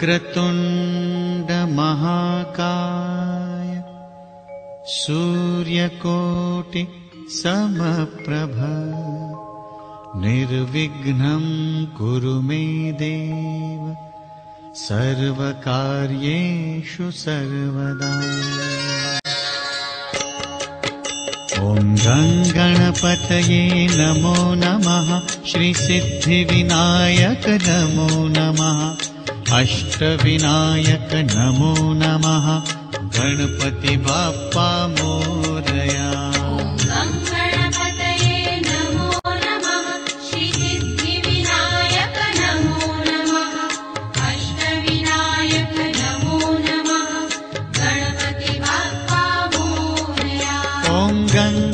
वक्रतुण्ड महाकाय सूर्यकोटि समप्रभ निर्विघ्नं कुरु मे देव सर्वकार्येषु सर्वदा। ॐ गणपतये नमो नमः। श्रीसिद्धिविनायक नमो नमः। अष्टविनायक नमो नमः। गणपति बाप्पा मोरया।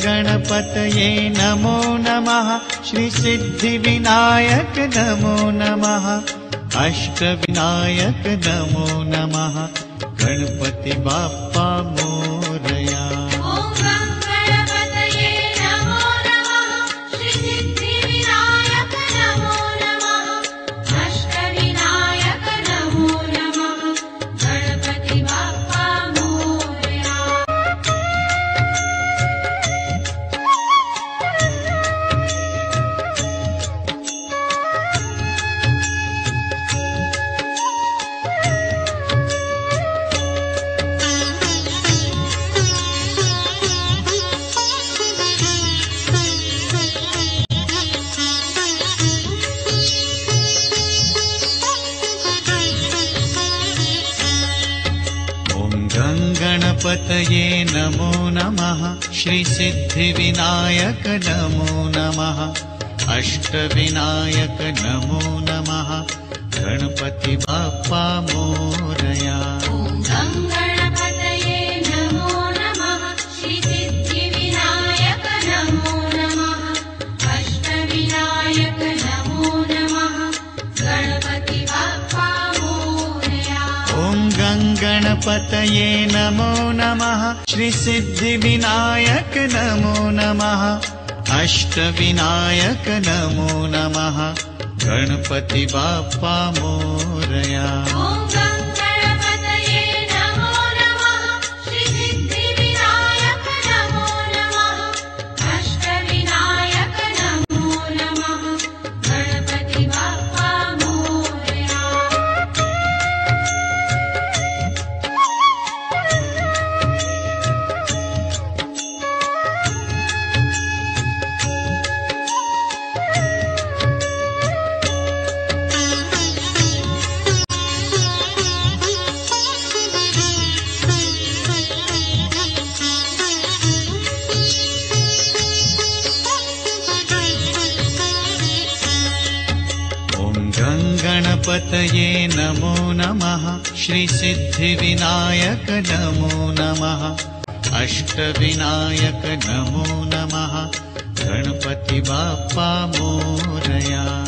गणपतये नमो नमः। श्रीसिद्धिविनायक नमो नमः। अष्टविनायक नमो नमः। गणपति बाप्पा मोरया। गणपतये नमो नमः। श्रीसिद्धिविनायक नमो नमः। अष्टविनायक नमो नमः। गणपति बाप्पा मोरया। गणपतये नमो नमः। श्रीसिद्धिविनायक नमो नमः। अष्टविनायक नमो नमः। गणपति बाप्पा मोरया। गणपतये नमो नमः। श्रीसिद्धिविनायक नमो नमः। अष्टविनायक नमो नमः। गणपति बाप्पा मोरया।